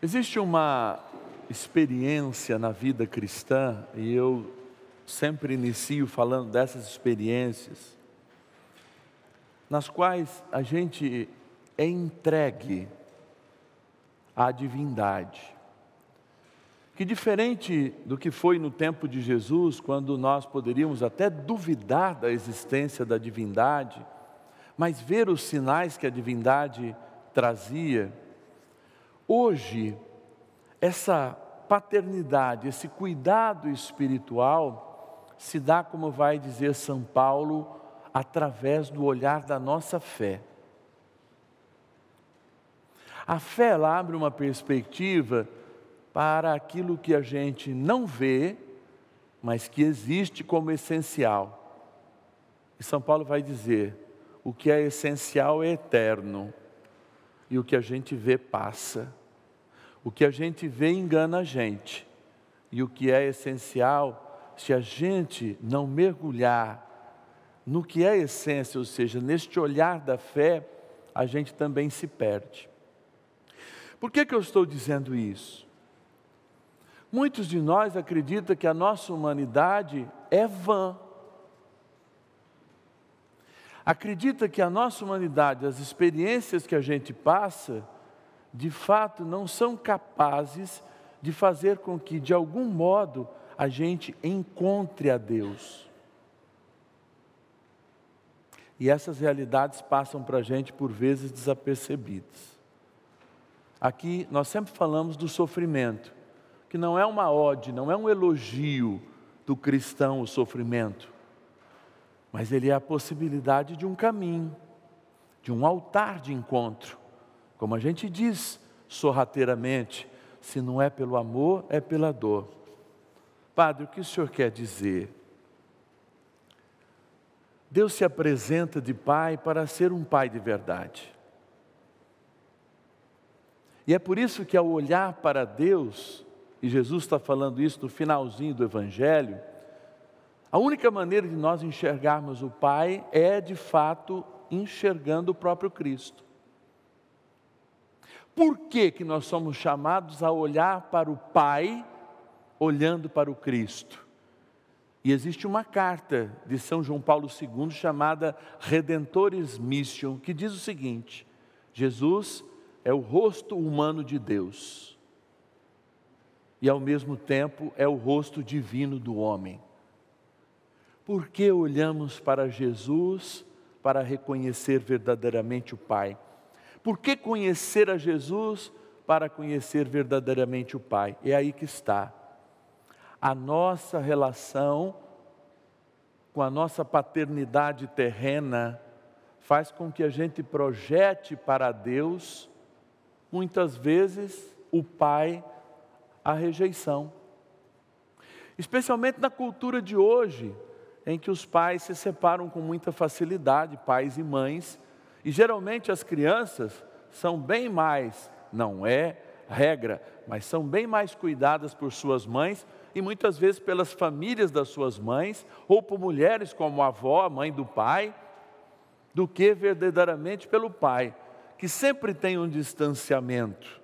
Existe uma experiência na vida cristã, e eu sempre inicio falando dessas experiências, nas quais a gente é entregue à divindade. Que diferente do que foi no tempo de Jesus, quando nós poderíamos até duvidar da existência da divindade, mas ver os sinais que a divindade trazia. Hoje, essa paternidade, esse cuidado espiritual se dá, como vai dizer São Paulo, através do olhar da nossa fé. A fé, ela abre uma perspectiva para aquilo que a gente não vê, mas que existe como essencial. E São Paulo vai dizer, o que é essencial é eterno, e o que a gente vê passa. O que a gente vê engana a gente, e o que é essencial, se a gente não mergulhar no que é essência, ou seja, neste olhar da fé, a gente também se perde. Por que eu estou dizendo isso? Muitos de nós acreditam que a nossa humanidade é vã. Acredita que a nossa humanidade, as experiências que a gente passa, de fato não são capazes de fazer com que, de algum modo, a gente encontre a Deus. E essas realidades passam para a gente, por vezes, desapercebidas. Aqui nós sempre falamos do sofrimento, que não é uma ode, não é um elogio do cristão o sofrimento, mas ele é a possibilidade de um caminho, de um altar de encontro. Como a gente diz sorrateiramente, se não é pelo amor, é pela dor. Padre, o que o senhor quer dizer? Deus se apresenta de Pai para ser um Pai de verdade. E é por isso que ao olhar para Deus, e Jesus está falando isso no finalzinho do Evangelho, a única maneira de nós enxergarmos o Pai é de fato enxergando o próprio Cristo. Por que nós somos chamados a olhar para o Pai, olhando para o Cristo? E existe uma carta de São João Paulo II chamada Redemptoris Mission, que diz o seguinte: Jesus é o rosto humano de Deus e ao mesmo tempo é o rosto divino do homem. Por que olhamos para Jesus para reconhecer verdadeiramente o Pai? Por que conhecer a Jesus para conhecer verdadeiramente o Pai? É aí que está. A nossa relação com a nossa paternidade terrena faz com que a gente projete para Deus, muitas vezes, o Pai, a rejeição. Especialmente na cultura de hoje, em que os pais se separam com muita facilidade, pais e mães, e geralmente as crianças são bem mais, não é regra, mas são bem mais cuidadas por suas mães, e muitas vezes pelas famílias das suas mães, ou por mulheres como a avó, a mãe do pai, do que verdadeiramente pelo pai, que sempre tem um distanciamento,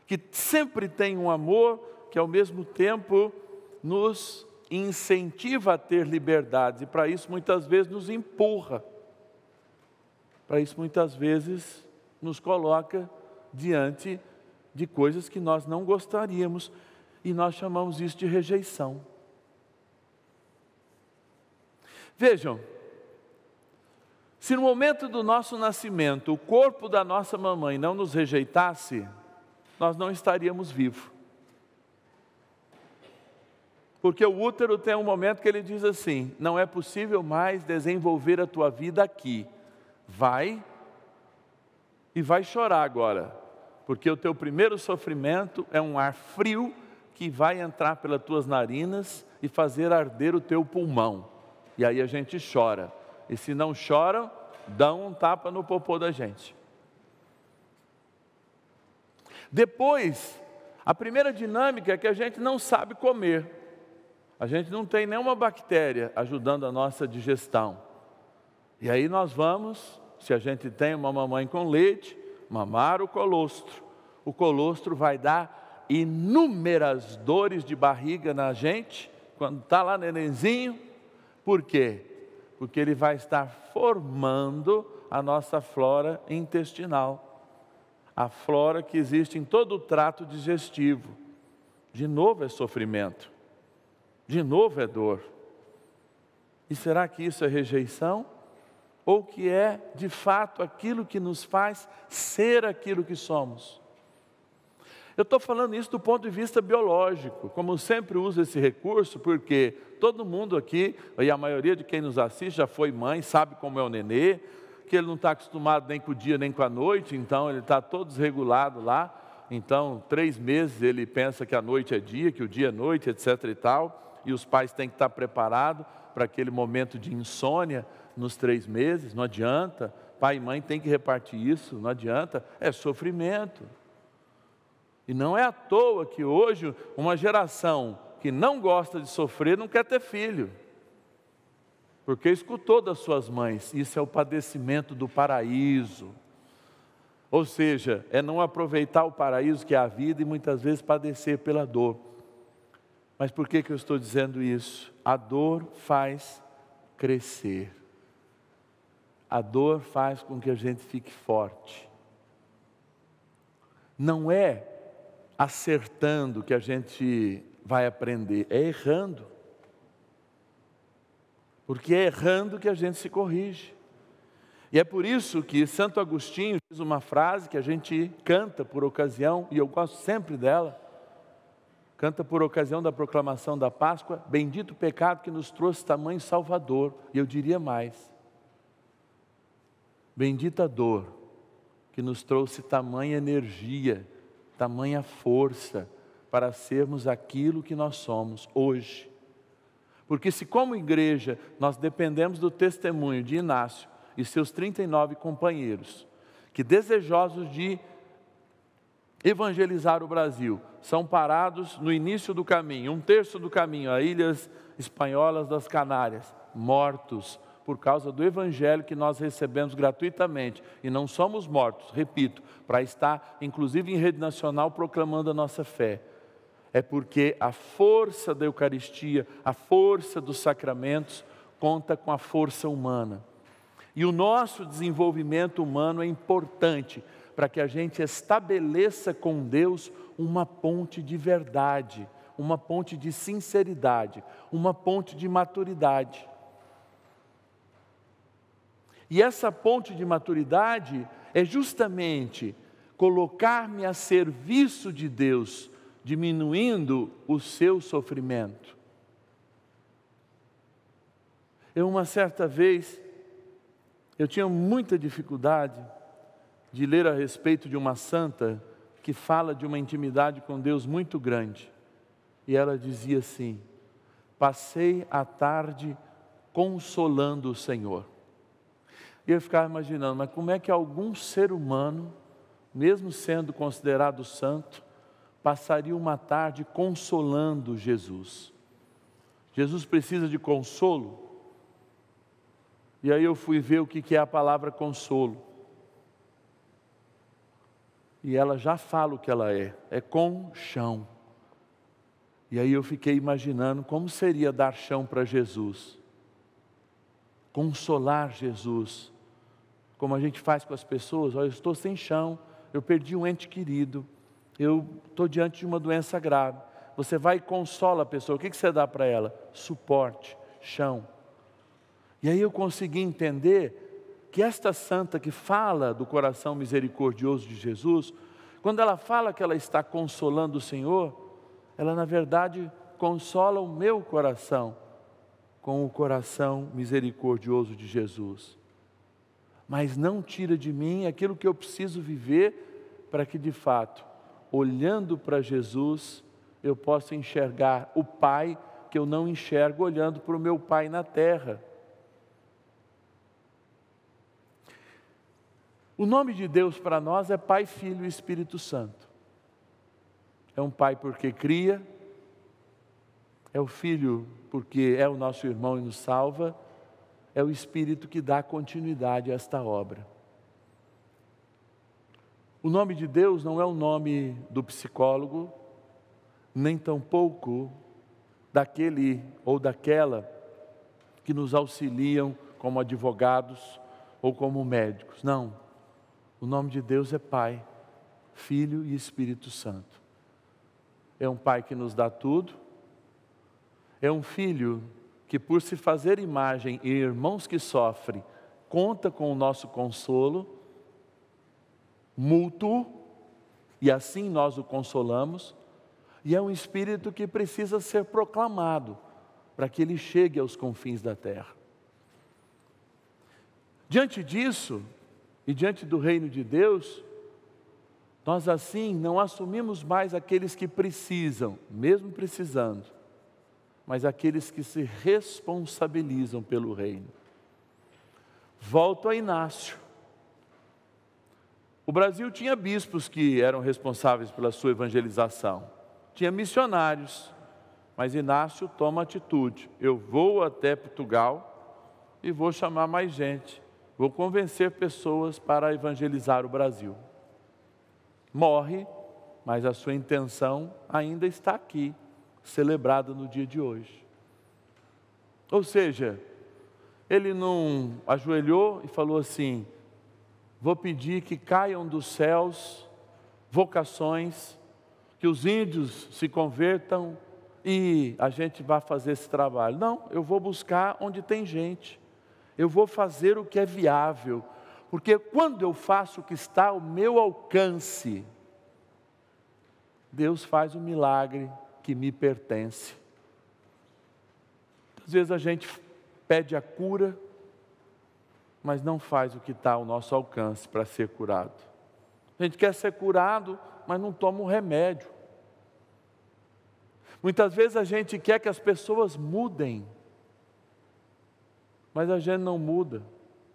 que sempre tem um amor que ao mesmo tempo nos incentiva a ter liberdade, e para isso muitas vezes nos empurra, para isso muitas vezes nos coloca diante de coisas que nós não gostaríamos, e nós chamamos isso de rejeição. Vejam, se no momento do nosso nascimento o corpo da nossa mamãe não nos rejeitasse, nós não estaríamos vivos. Porque o útero tem um momento que ele diz assim: não é possível mais desenvolver a tua vida aqui. Vai e vai chorar agora, porque o teu primeiro sofrimento é um ar frio que vai entrar pelas tuas narinas e fazer arder o teu pulmão. E aí a gente chora. E se não choram, dão um tapa no popô da gente. Depois, a primeira dinâmica é que a gente não sabe comer. A gente não tem nenhuma bactéria ajudando a nossa digestão. E aí nós vamos, se a gente tem uma mamãe com leite, mamar o colostro. o colostro vai dar inúmeras dores de barriga na gente, quando está lá nenenzinho. Por quê? Porque ele vai estar formando a nossa flora intestinal, a flora que existe em todo o trato digestivo. De novo é sofrimento, de novo é dor. E será que isso é rejeição? Ou que é, de fato, aquilo que nos faz ser aquilo que somos? Eu estou falando isso do ponto de vista biológico, como eu sempre uso esse recurso, porque todo mundo aqui, e a maioria de quem nos assiste já foi mãe, sabe como é o nenê, que ele não está acostumado nem com o dia nem com a noite, então ele está todo desregulado lá. Então, 3 meses ele pensa que a noite é dia, que o dia é noite, etc. e tal, e os pais têm que estar preparados para aquele momento de insônia nos 3 meses, não adianta, pai e mãe têm que repartir isso, não adianta, é sofrimento. E não é à toa que hoje uma geração que não gosta de sofrer não quer ter filho, porque escutou das suas mães, isso é o padecimento do paraíso. Ou seja, é não aproveitar o paraíso que é a vida e muitas vezes padecer pela dor. Mas por que eu estou dizendo isso? A dor faz crescer. A dor faz com que a gente fique forte. Não é acertando que a gente vai aprender, é errando. Porque é errando que a gente se corrige. E é por isso que Santo Agostinho diz uma frase que a gente canta por ocasião, e eu gosto sempre dela, canta por ocasião da proclamação da Páscoa: bendito o pecado que nos trouxe tamanho Salvador. E eu diria mais: bendita a dor que nos trouxe tamanha energia, tamanha força para sermos aquilo que nós somos hoje. Porque se como igreja nós dependemos do testemunho de Inácio e seus 39 companheiros, que desejosos de evangelizar o Brasil, são parados no início do caminho, 1/3 do caminho, a Ilhas Espanholas das Canárias, mortos por causa do evangelho que nós recebemos gratuitamente, e não somos mortos, repito, para estar inclusive em rede nacional proclamando a nossa fé. É porque a força da Eucaristia, a força dos sacramentos, conta com a força humana. E o nosso desenvolvimento humano é importante para que a gente estabeleça com Deus uma ponte de verdade, uma ponte de sinceridade, uma ponte de maturidade. E essa ponte de maturidade é justamente colocar-me a serviço de Deus, diminuindo o seu sofrimento. Uma certa vez, eu tinha muita dificuldade de ler a respeito de uma santa que fala de uma intimidade com Deus muito grande. E ela dizia assim: passei a tarde consolando o Senhor. E eu ficava imaginando, mas como é que algum ser humano, mesmo sendo considerado santo, passaria uma tarde consolando Jesus? Jesus precisa de consolo? E aí eu fui ver o que é a palavra consolo. E ela já fala o que ela é com chão. E aí eu fiquei imaginando como seria dar chão para Jesus, consolar Jesus, como a gente faz com as pessoas. Olha, eu estou sem chão, eu perdi um ente querido, eu estou diante de uma doença grave. Você vai e consola a pessoa, o que você dá para ela? Suporte, chão. E aí eu consegui entender que esta santa que fala do coração misericordioso de Jesus, quando ela fala que ela está consolando o Senhor, ela na verdade consola o meu coração com o coração misericordioso de Jesus. Mas não tira de mim aquilo que eu preciso viver para que de fato, olhando para Jesus, eu possa enxergar o Pai que eu não enxergo olhando para o meu Pai na terra. O nome de Deus para nós é Pai, Filho e Espírito Santo. É um Pai porque cria, é o Filho porque é o nosso irmão e nos salva, é o Espírito que dá continuidade a esta obra. O nome de Deus não é o nome do psicólogo, nem tampouco daquele ou daquela que nos auxiliam como advogados ou como médicos. Não, o nome de Deus é Pai, Filho e Espírito Santo. É um Pai que nos dá tudo, é um Filho que, por se fazer imagem em irmãos que sofrem, conta com o nosso consolo mútuo, e assim nós o consolamos, e é um Espírito que precisa ser proclamado, para que ele chegue aos confins da terra. Diante disso, e diante do reino de Deus, nós assim não assumimos mais aqueles que precisam, mesmo precisando, mas aqueles que se responsabilizam pelo reino. Volto a Inácio. O Brasil tinha bispos que eram responsáveis pela sua evangelização, tinha missionários, mas Inácio toma atitude. Eu vou até Portugal e vou chamar mais gente, vou convencer pessoas para evangelizar o Brasil. Morre, mas a sua intenção ainda está aqui, celebrada no dia de hoje. Ou seja, ele não ajoelhou e falou assim: vou pedir que caiam dos céus vocações, que os índios se convertam e a gente vai fazer esse trabalho. Não, eu vou buscar onde tem gente, eu vou fazer o que é viável, porque quando eu faço o que está ao meu alcance, Deus faz um milagre que me pertence. Às vezes a gente pede a cura, mas não faz o que está ao nosso alcance para ser curado. A gente quer ser curado, mas não toma um remédio. Muitas vezes a gente quer que as pessoas mudem, mas a gente não muda,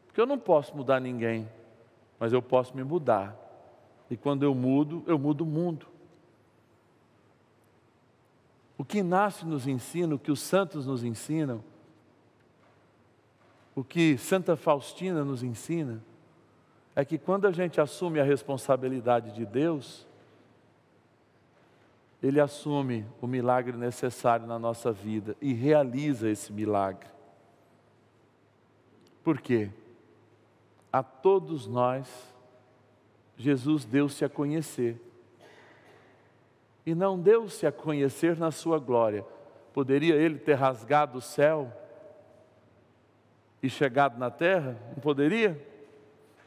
porque eu não posso mudar ninguém, mas eu posso me mudar. E quando eu mudo o mundo. O que Inácio nos ensina, o que os santos nos ensinam, o que Santa Faustina nos ensina, é que quando a gente assume a responsabilidade de Deus, Ele assume o milagre necessário na nossa vida e realiza esse milagre. Por quê? A todos nós, Jesus deu-se a conhecer. E não deu-se a conhecer na sua glória. Poderia Ele ter rasgado o céu e chegado na terra? Não poderia?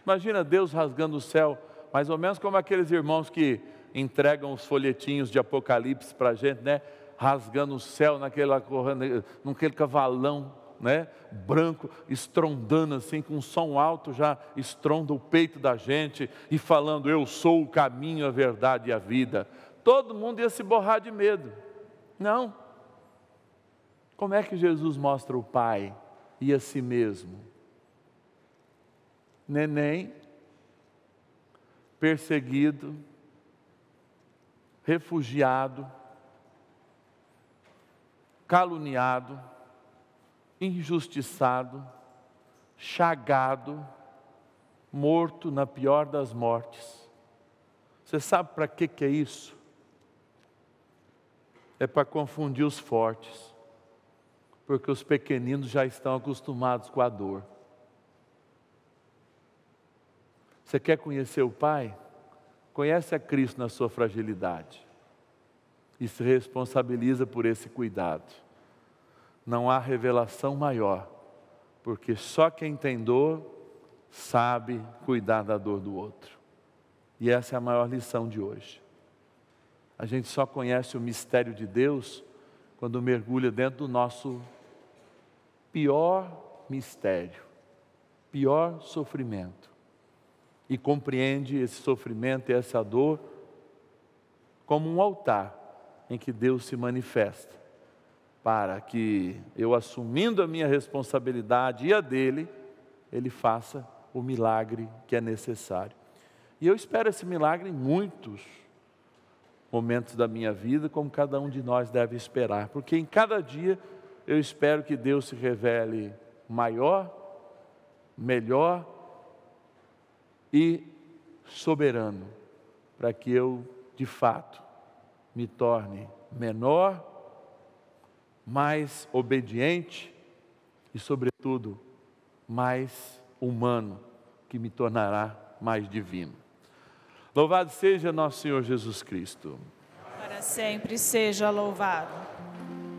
Imagina Deus rasgando o céu, mais ou menos como aqueles irmãos que entregam os folhetinhos de Apocalipse para a gente, né? Rasgando o céu naquele cavalão, né? Branco, estrondando assim, com um som alto, já estronda o peito da gente e falando: eu sou o caminho, a verdade e a vida. Todo mundo ia se borrar de medo. Não. Como é que Jesus mostra o Pai e a si mesmo? Neném, perseguido, refugiado, caluniado, injustiçado, chagado, morto na pior das mortes. Você sabe para que é isso? É para confundir os fortes, porque os pequeninos já estão acostumados com a dor. Você quer conhecer o Pai? Conhece a Cristo na sua fragilidade e se responsabiliza por esse cuidado. Não há revelação maior, porque só quem tem dor sabe cuidar da dor do outro. E essa é a maior lição de hoje. A gente só conhece o mistério de Deus quando mergulha dentro do nosso pior mistério, pior sofrimento, e compreende esse sofrimento e essa dor como um altar em que Deus se manifesta, para que eu, assumindo a minha responsabilidade e a dele, Ele faça o milagre que é necessário. E eu espero esse milagre em muitos momentos da minha vida, como cada um de nós deve esperar, porque em cada dia eu espero que Deus se revele maior, melhor e soberano, para que eu, de fato, me torne menor, mais obediente e, sobretudo, mais humano, que me tornará mais divino. Louvado seja nosso Senhor Jesus Cristo. Para sempre seja louvado.